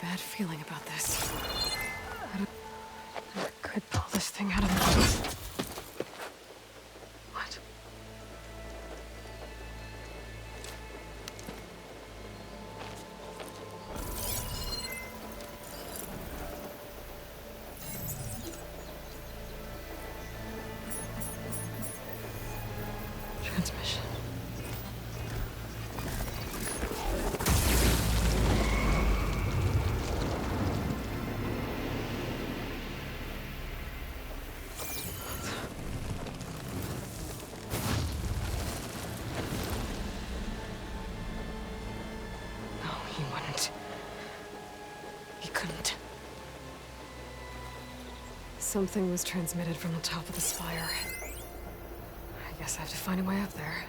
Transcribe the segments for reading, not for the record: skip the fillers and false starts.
Bad feeling about this. I could pull this thing out of me. What? Transmission. Something was transmitted from the top of the spire. I guess I have to find a way up there.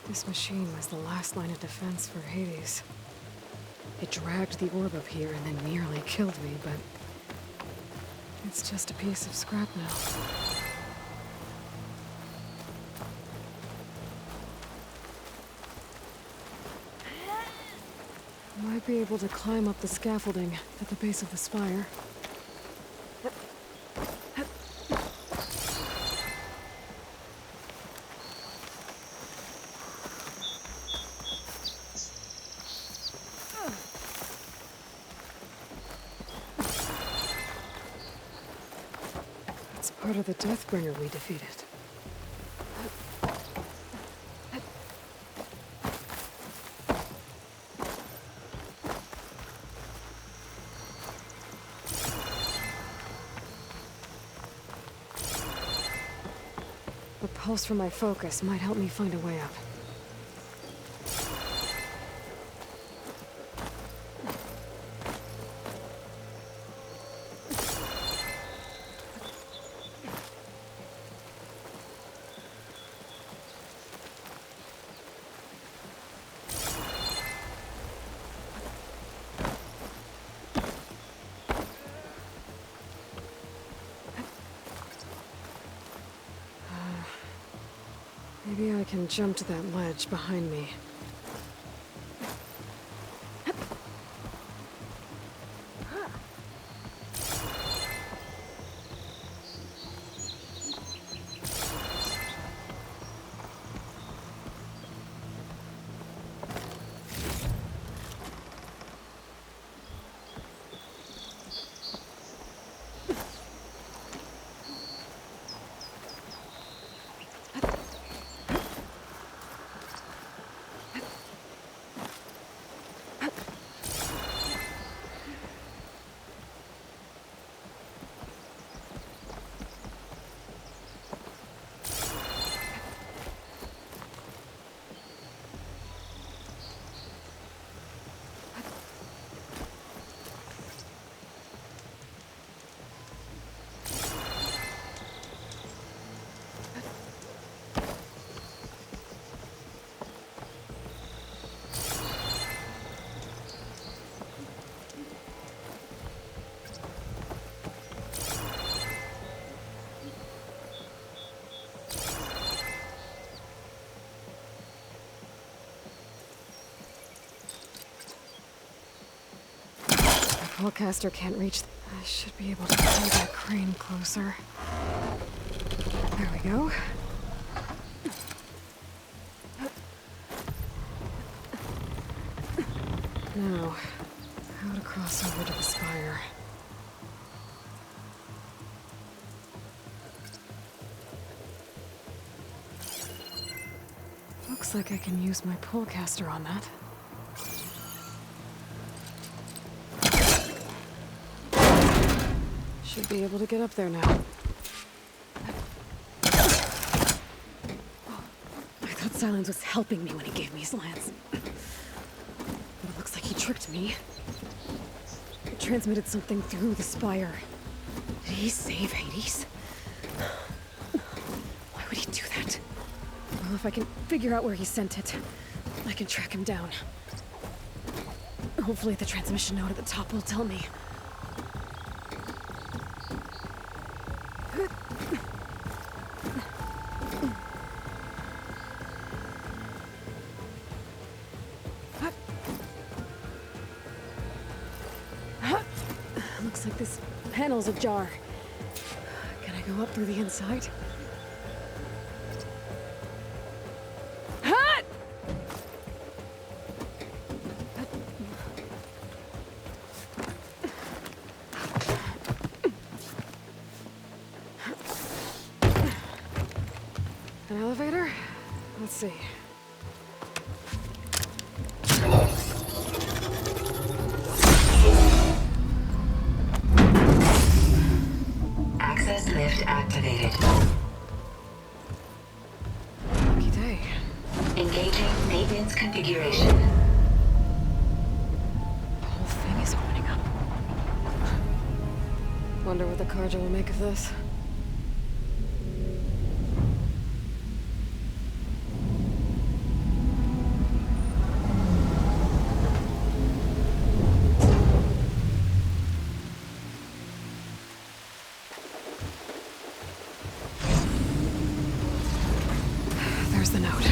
This machine was the last line of defense for Hades. It dragged the orb up here and then nearly killed me, but it's just a piece of scrap now. Might be able to climb up the scaffolding at the base of the spire. It's part of the Deathbringer we defeated. The pulse from my focus might help me find a way up. Maybe I can jump to that ledge behind me. pullcaster can't reach. I should be able to pull that crane closer. There we go. Now, how to cross over to the spire. Looks like I can use my pullcaster on that. Should be able to get up there now. I thought Silence was helping me when he gave me his lance. But it looks like he tricked me. It transmitted something through the spire. Did he save Hades? Why would he do that? Well, if I can figure out where he sent it, I can track him down. Hopefully the transmission node at the top will tell me. Looks like this panel's ajar. Can I go up through the inside? An elevator? Let's see. Access lift activated. Lucky day. Engaging maintenance configuration. The whole thing is opening up. Wonder what the Carja will make of this. There's the note.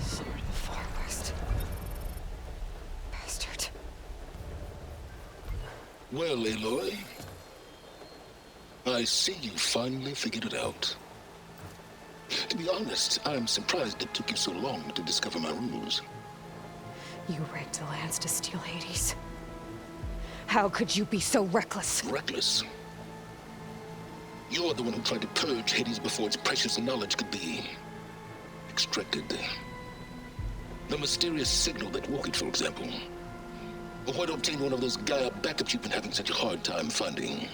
Sword of the Far West. Bastard. Well, Aloy, I see you finally figured it out. To be honest, I'm surprised it took you so long to discover my ruse. You rigged the lance to steal Hades. How could you be so reckless? Reckless. You're the one who tried to purge Hades before its precious knowledge could be extracted. The mysterious signal that woke it, for example. Or why to obtain one of those Gaia backups you've been having such a hard time finding.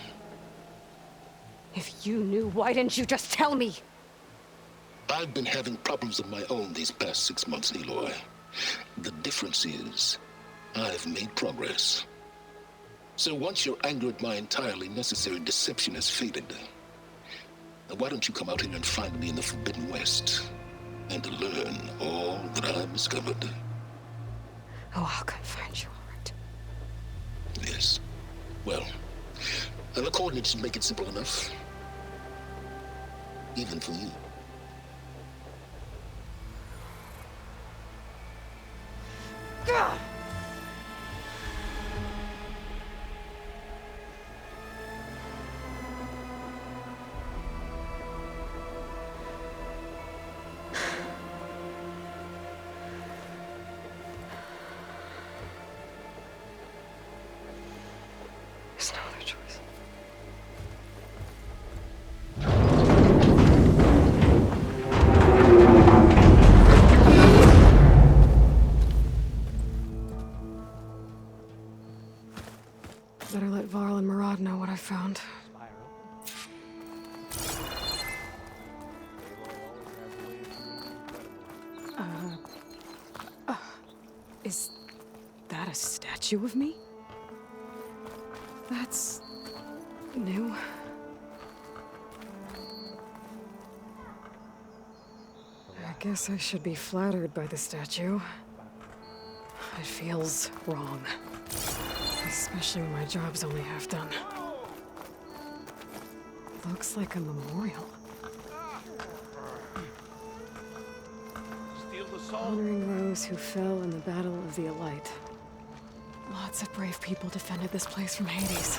If you knew, why didn't you just tell me? I've been having problems of my own these past 6 months, Aloy. The difference is, I've made progress. So once your anger at my entirely necessary deception has faded, now why don't you come out here and find me in the Forbidden West, and to learn all that I've discovered? Oh, I'll come find you, all right. Yes. Well, the coordinates make it simple enough. Even for you. Gah! There's no other choice. Better let Varl and Murad know what I found. Is that a statue of me? That's new. I guess I should be flattered by the statue. It feels wrong. Especially when my job's only half done. Looks like a memorial. Honoring those who fell in the Battle of the Elite. Lots of brave people defended this place from Hades.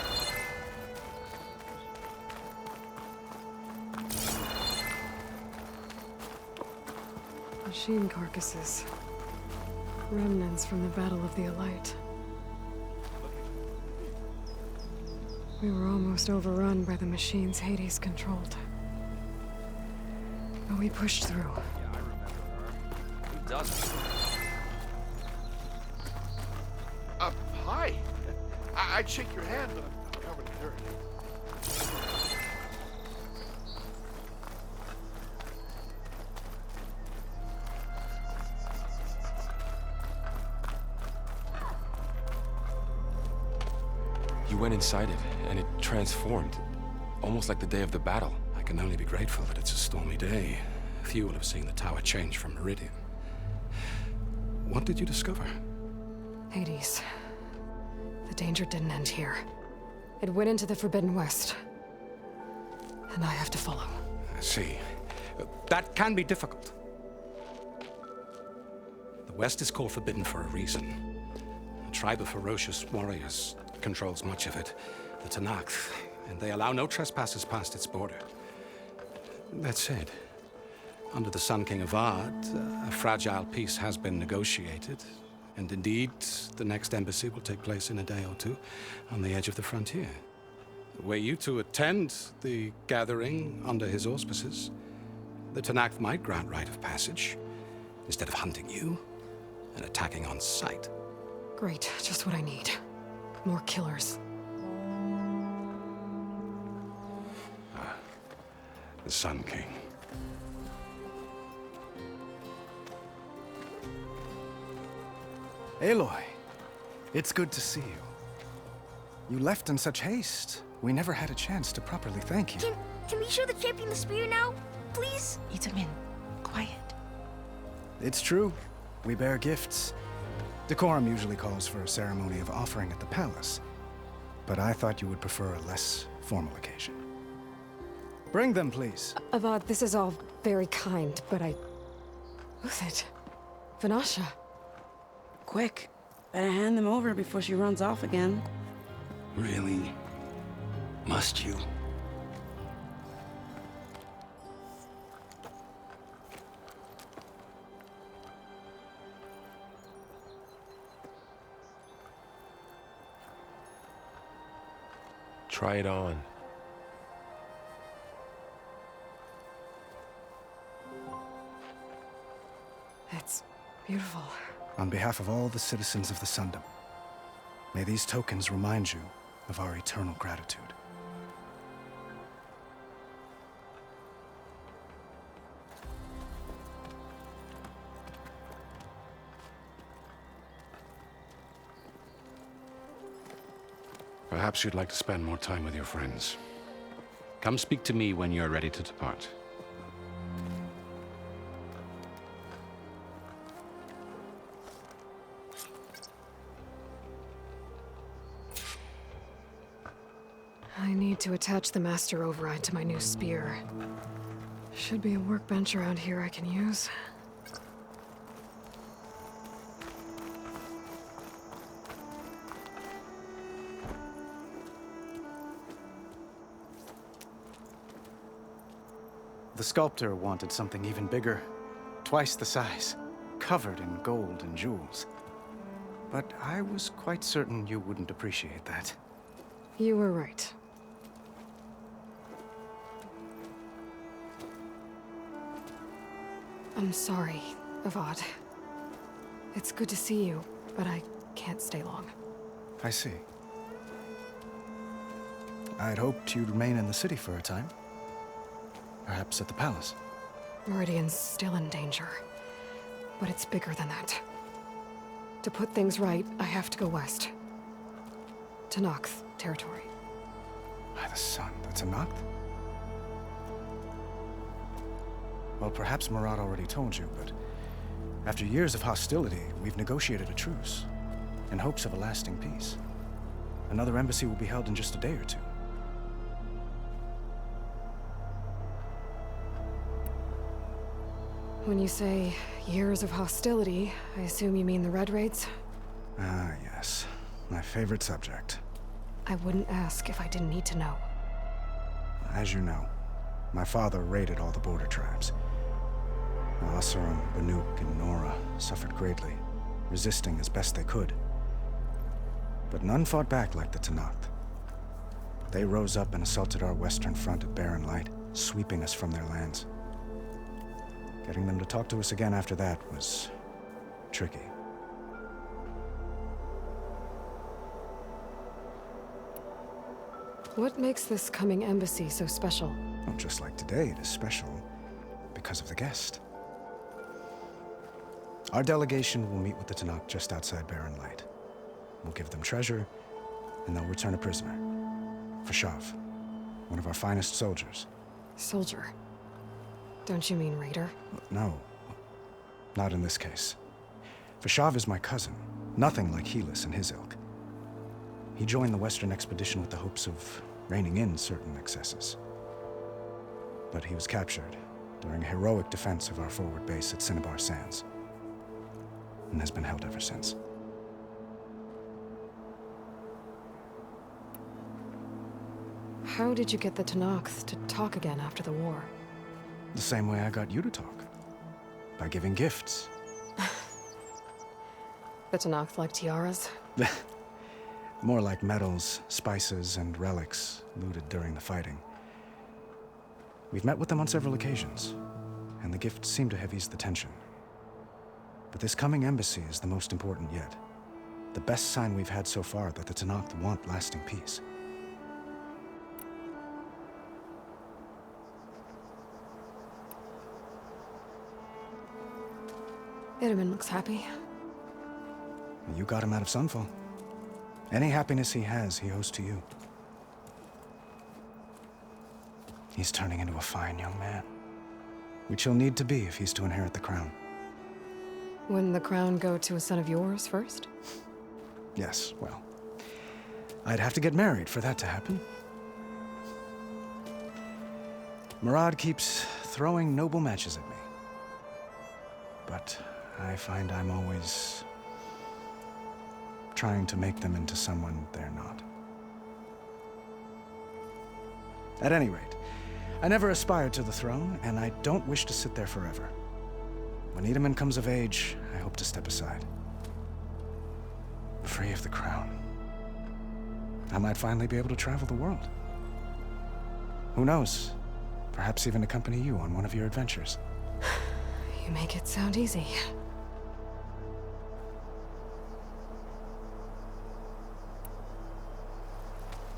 Machine carcasses. Remnants from the Battle of the Elite. We were almost overrun by the machines Hades controlled. But we pushed through. Yeah, I remember her. Who doesn't? Hi. I'd shake your hand, but I'm covered in dirt. You went inside it, and it transformed. Almost like the day of the battle. I can only be grateful that it's a stormy day. Few will have seen the tower change from Meridian. What did you discover? Hades. The danger didn't end here. It went into the Forbidden West. And I have to follow. I see. That can be difficult. The West is called Forbidden for a reason. A tribe of ferocious warriors controls much of it, the Tanakh, and they allow no trespassers past its border. That said, under the Sun King of Ard, a fragile peace has been negotiated, and indeed, the next embassy will take place in a day or two on the edge of the frontier. Were you to attend the gathering under his auspices, the Tanakh might grant right of passage, instead of hunting you and attacking on sight. Great, just what I need. More killers. The Sun King. Aloy, it's good to see you. You left in such haste. We never had a chance to properly thank you. Can we show the champion the spear now? Please? Itamin, quiet. It's true. We bear gifts. Decorum usually calls for a ceremony of offering at the palace, but I thought you would prefer a less formal occasion. Bring them, please. Avad, this is all very kind, but Who's it? Vanasha. Quick, better hand them over before she runs off again. Really? Must you? Try it on. It's beautiful. On behalf of all the citizens of the Sundom, may these tokens remind you of our eternal gratitude. Perhaps you'd like to spend more time with your friends. Come speak to me when you're ready to depart. I need to attach the master override to my new spear. Should be a workbench around here I can use. The sculptor wanted something even bigger, twice the size, covered in gold and jewels. But I was quite certain you wouldn't appreciate that. You were right. I'm sorry, Avad. It's good to see you, but I can't stay long. I see. I'd hoped you'd remain in the city for a time. Perhaps at the palace. Meridian's still in danger, but it's bigger than that. To put things right, I have to go west. To Nox territory. By the sun, that's a Noct? Well, perhaps Murad already told you, but after years of hostility, we've negotiated a truce in hopes of a lasting peace. Another embassy will be held in just a day or two. When you say years of hostility, I assume you mean the Red Raids? Ah, yes. My favorite subject. I wouldn't ask if I didn't need to know. As you know, my father raided all the border tribes. Asurum, Banuk, and Nora suffered greatly, resisting as best they could. But none fought back like the Tenakth. They rose up and assaulted our western front at Barren Light, sweeping us from their lands. Getting them to talk to us again after that was tricky. What makes this coming embassy so special? Well, just like today, it is special because of the guest. Our delegation will meet with the Tenakth just outside Barren Light. We'll give them treasure, and they'll return a prisoner. Fashav, one of our finest soldiers. Soldier? Don't you mean raider? No, not in this case. Fashav is my cousin, nothing like Helis and his ilk. He joined the Western expedition with the hopes of reining in certain excesses. But he was captured during a heroic defense of our forward base at Cinnabar Sands, and has been held ever since. How did you get the Tenakth to talk again after the war? The same way I got you to talk. By giving gifts. The Tenakth like tiaras? More like medals, spices, and relics looted during the fighting. We've met with them on several occasions, and the gifts seem to have eased the tension. But this coming embassy is the most important yet. The best sign we've had so far that the Tenakth want lasting peace. Itaman looks happy. You got him out of Sunfall. Any happiness he has, he owes to you. He's turning into a fine young man, which he'll need to be if he's to inherit the crown. Wouldn't the crown go to a son of yours first? Yes, well, I'd have to get married for that to happen. Murad keeps throwing noble matches at me. But I find I'm always trying to make them into someone they're not. At any rate, I never aspired to the throne, and I don't wish to sit there forever. When Itaman comes of age, I hope to step aside. Free of the crown. I might finally be able to travel the world. Who knows? Perhaps even accompany you on one of your adventures. You make it sound easy.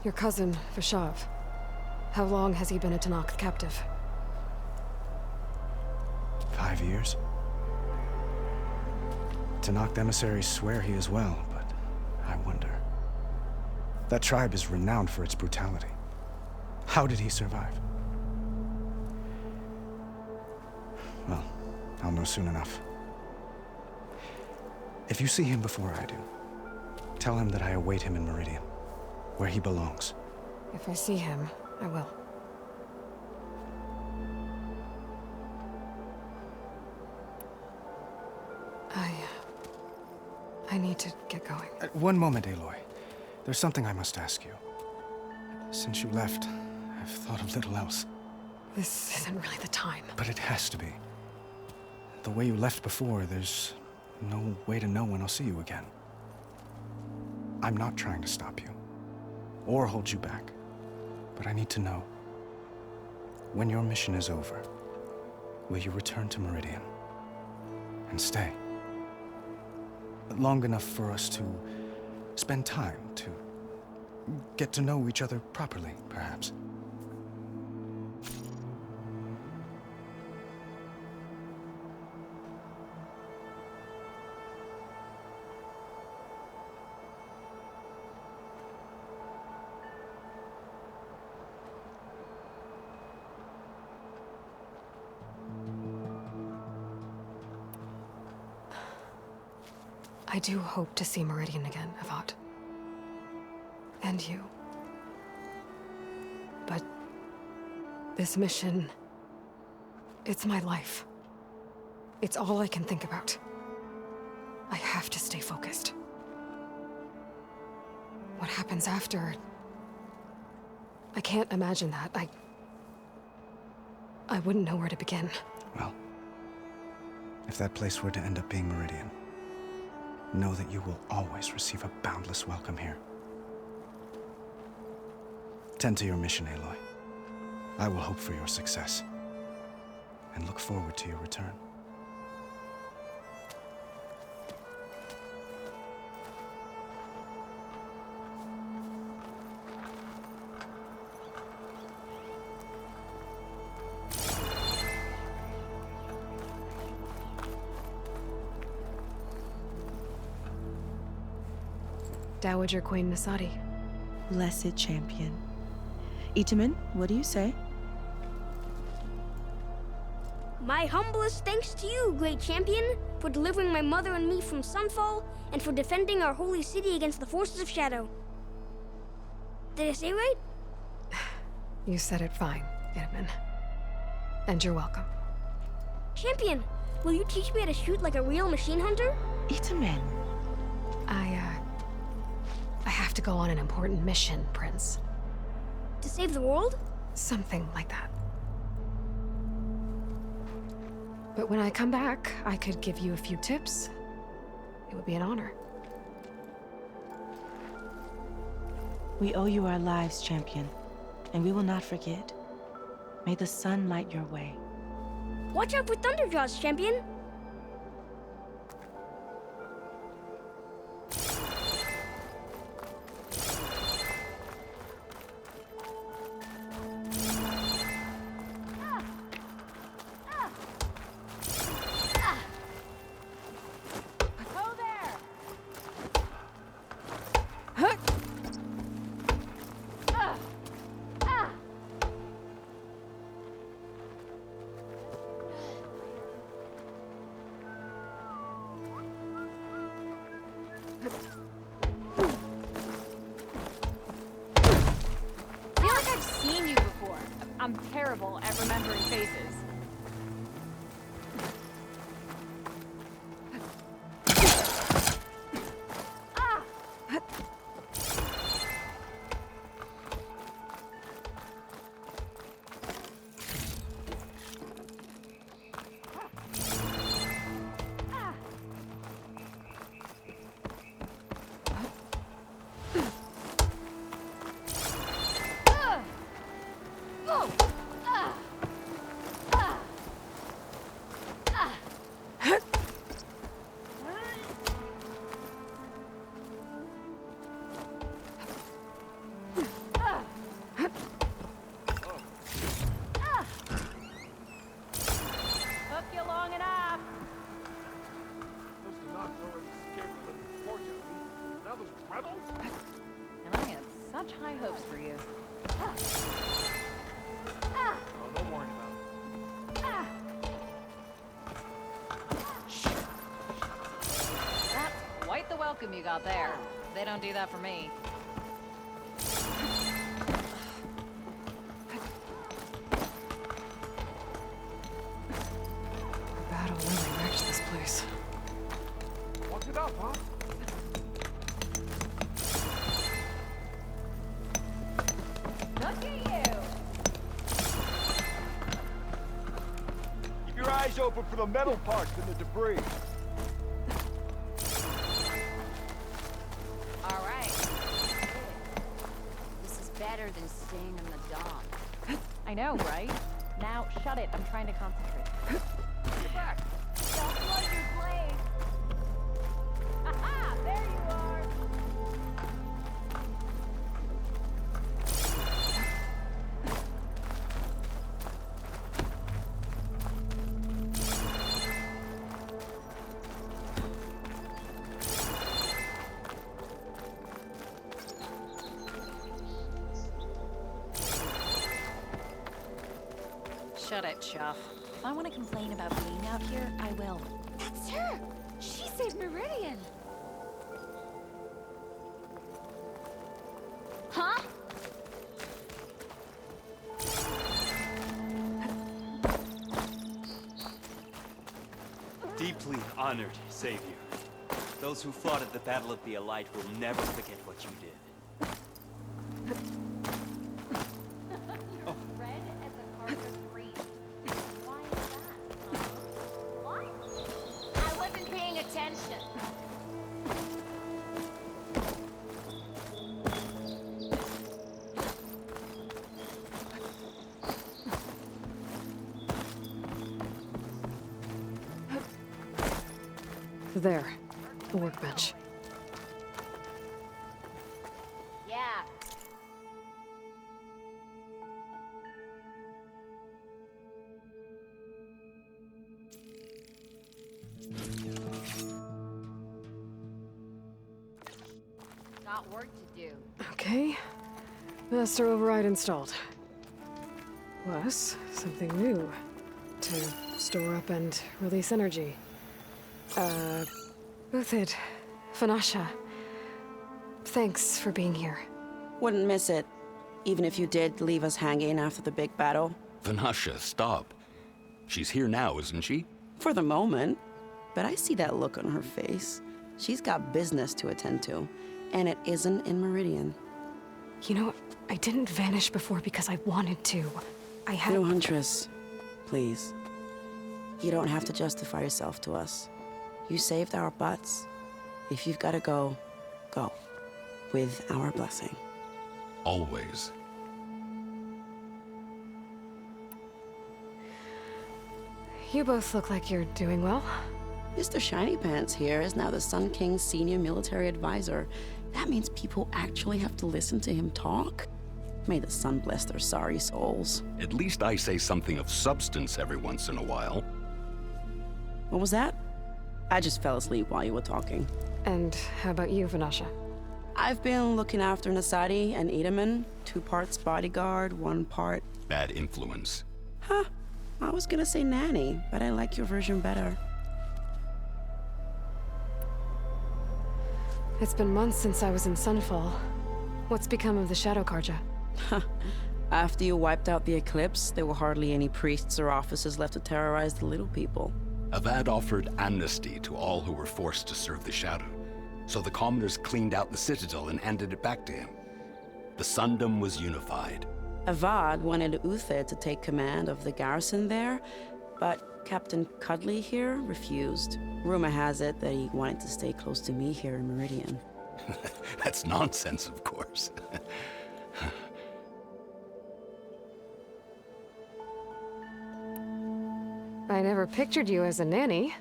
Your cousin, Fashav. How long has he been a Tenakth captive? 5 years. Tenakth emissaries swear he is well, but I wonder. That tribe is renowned for its brutality. How did he survive? Well, I'll know soon enough. If you see him before I do, tell him that I await him in Meridian, where he belongs. If I see him, I will. I need to get going. One moment, Aloy. There's something I must ask you. Since you left, I've thought of little else. This isn't really the time. But it has to be. The way you left before, there's no way to know when I'll see you again. I'm not trying to stop you, or hold you back. But I need to know, when your mission is over, will you return to Meridian? And stay? Long enough for us to spend time, to get to know each other properly, perhaps. I do hope to see Meridian again, Avat. And you. But this mission, it's my life. It's all I can think about. I have to stay focused. What happens after? I can't imagine that. I wouldn't know where to begin. Well, if that place were to end up being Meridian, know that you will always receive a boundless welcome here. Tend to your mission, Aloy. I will hope for your success, and look forward to your return. Dowager Queen Nasadi. Blessed champion. Itamen, what do you say? My humblest thanks to you, great champion, for delivering my mother and me from Sunfall, and for defending our holy city against the forces of Shadow. Did I say right? You said it fine, Itamen. And you're welcome. Champion, will you teach me how to shoot like a real machine hunter? Itamen. I have to go on an important mission, Prince. To save the world? Something like that. But when I come back, I could give you a few tips. It would be an honor. We owe you our lives, champion, and we will not forget. May the sun light your way. Watch out for Thunderjaws, champion! I'm terrible at remembering faces. And I had such high hopes for you. Oh, don't worry about it. That's quite the welcome you got there. They don't do that for me. The battle really wrecked this place. What's it up, huh? Look at you! Keep your eyes open for the metal parts and the debris. All right. This is better than staying in the dock. I know, right? Now, shut it. I'm trying to concentrate. Get back! Don't plug your blade! Aha! There you are! Shut it, Chuff. If I want to complain about being out here, I will. That's her! She saved Meridian! deeply honored, Savior. Those who fought at the Battle of the Elite will never forget what you did. Red as a Carter's green. Why is that? What? I wasn't paying attention. There, the workbench. Yeah. Got work to do. Okay. Master override installed. Plus, something new. To store up and release energy. Uthid, Vanasha. Thanks for being here. Wouldn't miss it. Even if you did leave us hanging after the big battle. Vanasha, stop. She's here now, isn't she? For the moment. But I see that look on her face. She's got business to attend to. And it isn't in Meridian. You know, I didn't vanish before because I wanted to. I had... Little Huntress, please. You don't have to justify yourself to us. You saved our butts. If you've got to go, go. With our blessing. Always. You both look like you're doing well. Mr. Shiny Pants here is now the Sun King's senior military advisor. That means people actually have to listen to him talk? May the sun bless their sorry souls. At least I say something of substance every once in a while. What was that? I just fell asleep while you were talking. And how about you, Vanasha? I've been looking after Nasadi and Edaman. 2 parts bodyguard, 1 part... Bad influence. Huh. I was gonna say nanny, but I like your version better. It's been months since I was in Sunfall. What's become of the Shadow Karja? After you wiped out the Eclipse, there were hardly any priests or officers left to terrorize the little people. Avad offered amnesty to all who were forced to serve the Shadow. So the commoners cleaned out the Citadel and handed it back to him. The Sundom was unified. Avad wanted Uthid to take command of the garrison there, but Captain Cudley here refused. Rumor has it that he wanted to stay close to me here in Meridian. That's nonsense, of course. I never pictured you as a nanny.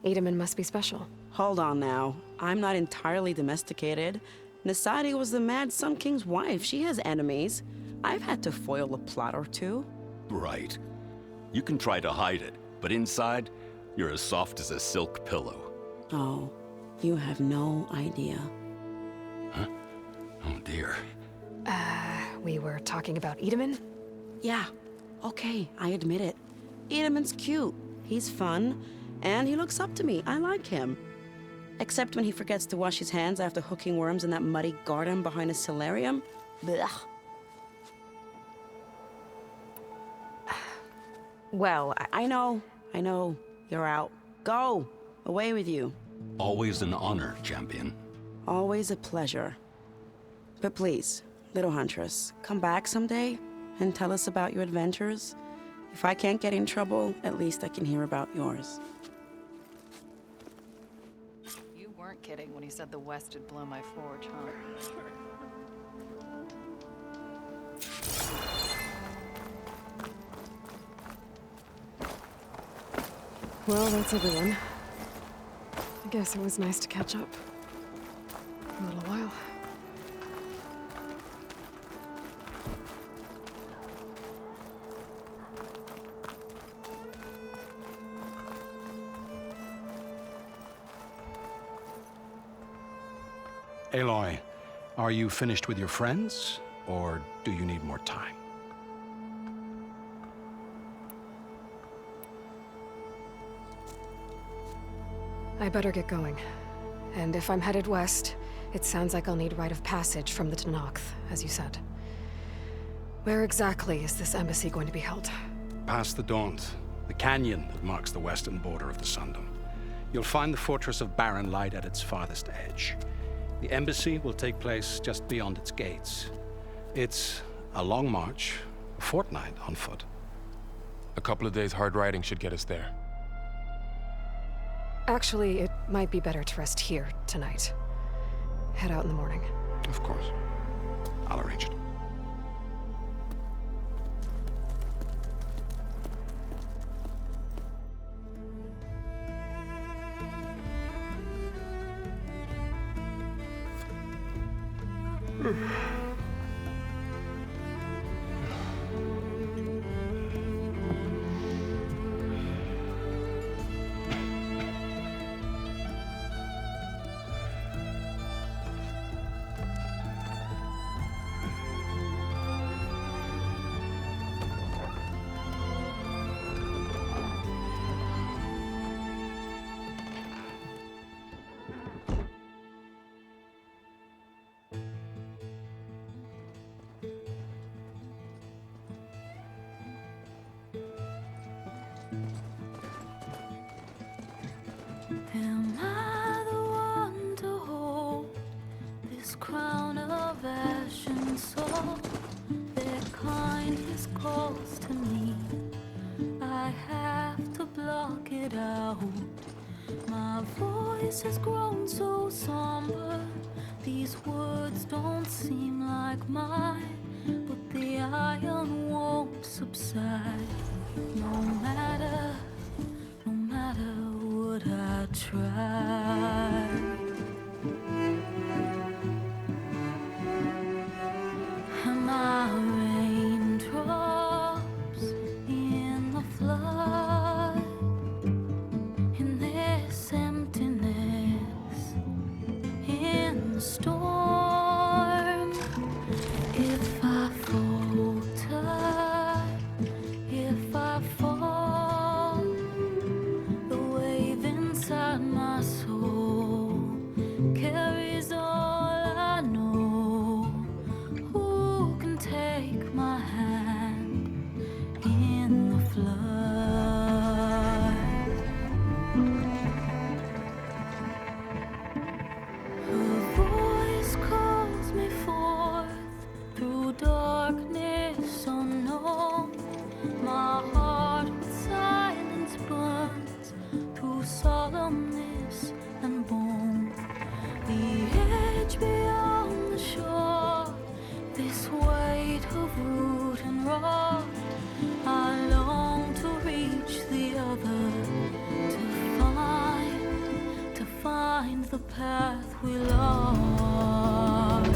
Edaman must be special. Hold on now. I'm not entirely domesticated. Nasadi was the Mad Sun King's wife. She has enemies. I've had to foil a plot or two. Right. You can try to hide it, but inside, you're as soft as a silk pillow. Oh, you have no idea. Huh? Oh dear. We were talking about Edaman? Yeah. Okay, I admit it. Edaman's cute. He's fun. And he looks up to me. I like him. Except when he forgets to wash his hands after hooking worms in that muddy garden behind his solarium. Blech. Well, I know. You're out. Go. Away with you. Always an honor, champion. Always a pleasure. But please, little Huntress, come back someday and tell us about your adventures. If I can't get in trouble, at least I can hear about yours. You weren't kidding when you said the West would blow my forge, huh? Well, that's everyone. I guess it was nice to catch up. For a little while. Aloy, are you finished with your friends, or do you need more time? I better get going. And if I'm headed west, it sounds like I'll need rite of passage from the Tenakth, as you said. Where exactly is this embassy going to be held? Past the Daunt, the canyon that marks the western border of the Sundom. You'll find the fortress of Barren Light at its farthest edge. The embassy will take place just beyond its gates. It's a long march, a fortnight on foot. A couple of days hard riding should get us there. Actually, it might be better to rest here tonight. Head out in the morning. Of course. I'll arrange it. Am I the one to hold this crown of ash and salt? Their kindness calls to me. I have to block it out. My voice has grown so somber. These words don't seem like mine, but the iron won't subside. No matter what I try. Am I raindrops in the flood? In this emptiness, in the storm. If I falter, if I fall, the wave inside my soul carries all I know. Who can take my hand in the flood? Her voice calls me forth through darkness unknown. My heart with silence burns through solemnness and bone. The edge beyond the shore, this weight of root and rock. I long to reach the other, to find the path we lost.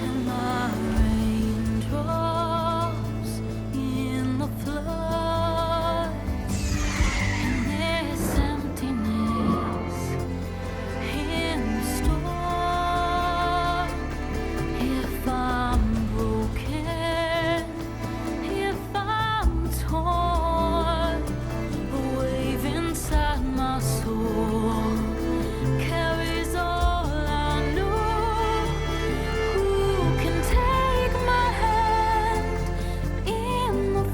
Am I raindrops in the flood? In this emptiness, in the storm. If I'm broken, if I'm torn, the wave inside my soul carries all I know. Who can take my hand in the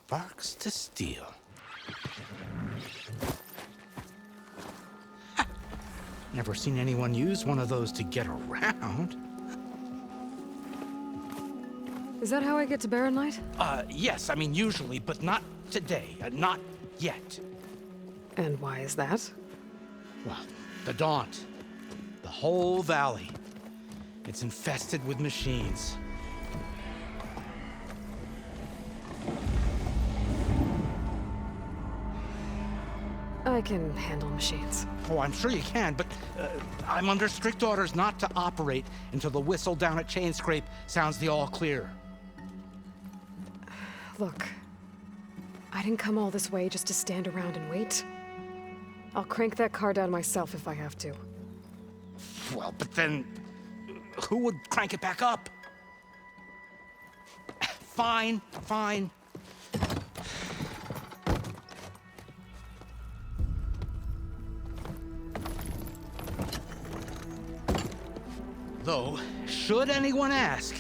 Sparks to steel. Ha! Never seen anyone use one of those to get around. Is that how I get to Barren Light? Yes, I mean usually, but not today. Not yet. And why is that? Well, the Daunt. The whole valley. It's infested with machines. I can handle machines. Oh, I'm sure you can, but I'm under strict orders not to operate until the whistle down at Chainscrape sounds the all clear. Look, I didn't come all this way just to stand around and wait. I'll crank that car down myself if I have to. Well, but then... who would crank it back up? Fine, fine. Though, should anyone ask,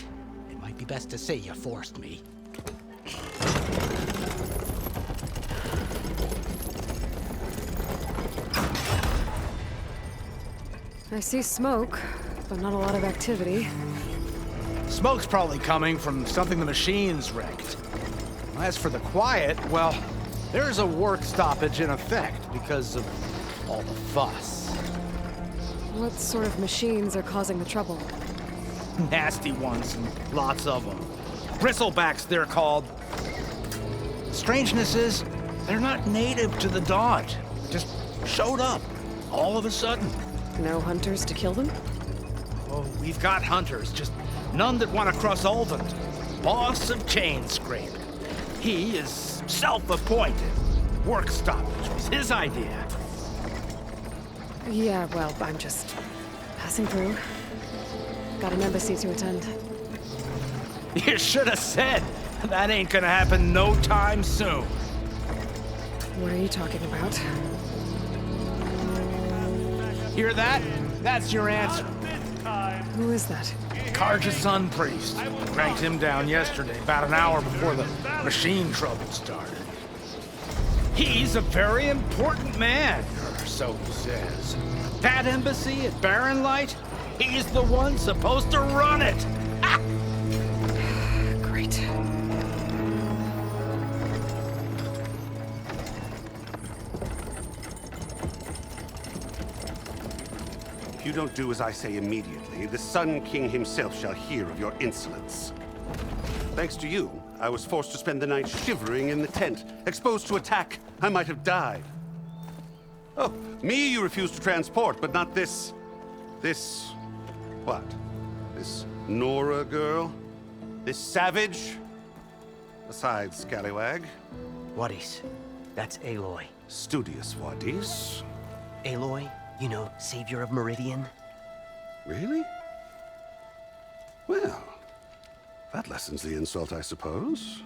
it might be best to say you forced me. I see smoke, but not a lot of activity. Smoke's probably coming from something the machine's wrecked. As for the quiet, well, there's a work stoppage in effect because of all the fuss. What sort of machines are causing the trouble? Nasty ones, and lots of them. Bristlebacks, they're called. Strangeness is, they're not native to the Dodge. Just showed up, all of a sudden. No hunters to kill them? Oh, we've got hunters, just none that want to cross Ulvund. Boss of Chainscrape. He is self-appointed. Work stoppage was his idea. Yeah, well, I'm just passing through. Got an embassy to attend. You should have said. That ain't gonna happen no time soon. What are you talking about? Hear that? That's your answer. Who is that? Karja's son priest. Cranked him down yesterday, about an hour before the machine trouble started. He's a very important man, or so he says. That embassy at Barren Light, he's the one supposed to run it. Ah! Great. If you don't do as I say immediately, the Sun King himself shall hear of your insolence. Thanks to you, I was forced to spend the night shivering in the tent. Exposed to attack, I might have died. Oh, me you refuse to transport, but not this... what? This Nora girl? This savage? Besides, scallywag. Wadis. That's Aloy. Studious Wadis. Aloy, you know, savior of Meridian. Really? Well, that lessens the insult, I suppose.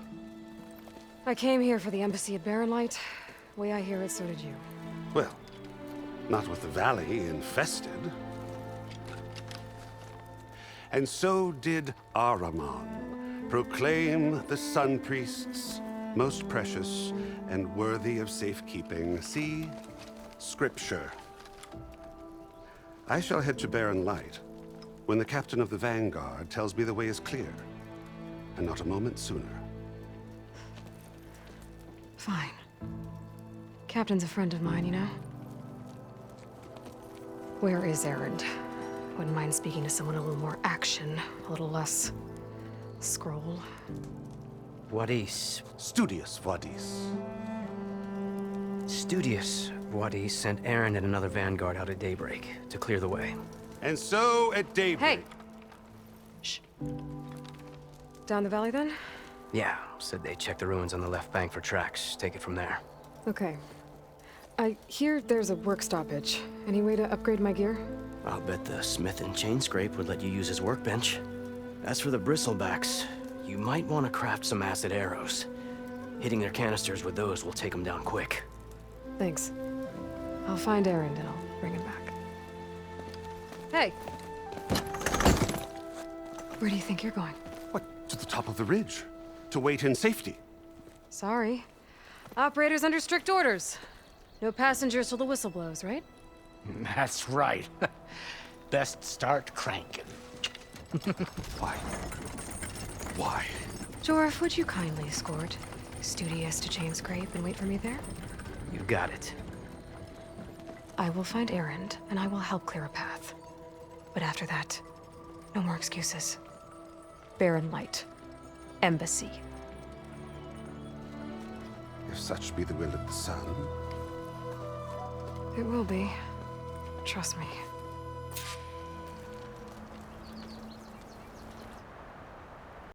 I came here for the embassy at Barren Light. Way I hear it, so did you. Well, not with the valley infested. And so did Ahriman proclaim the Sun Priests most precious and worthy of safekeeping. See, Scripture. I shall head to Barren Light when the captain of the Vanguard tells me the way is clear, and not a moment sooner. Fine. Captain's a friend of mine, you know? Where is Erend? Wouldn't mind speaking to someone a little more action, a little less scroll. Wadis. Studious Wadis. Studious Wadis sent Aaron and another Vanguard out at daybreak to clear the way. And so at daybreak... Hey! Shh. Down the valley, then? Yeah, said they check the ruins on the left bank for tracks. Take it from there. Okay. I hear there's a work stoppage. Any way to upgrade my gear? I'll bet the smith in Chainscrape would let you use his workbench. As for the bristlebacks, you might want to craft some acid arrows. Hitting their canisters with those will take them down quick. Thanks. I'll find Erend and I'll bring him back. Hey! Where do you think you're going? What, to the top of the ridge? To wait in safety? Sorry. Operator's under strict orders. No passengers till the whistle blows, right? That's right. Best start cranking. Why? Why? Jorf, would you kindly escort Studious to Chainscrape and wait for me there? You got it. I will find Erend, and I will help clear a path. But after that, no more excuses. Barren Light. Embassy. If such be the will of the sun. It will be. Trust me.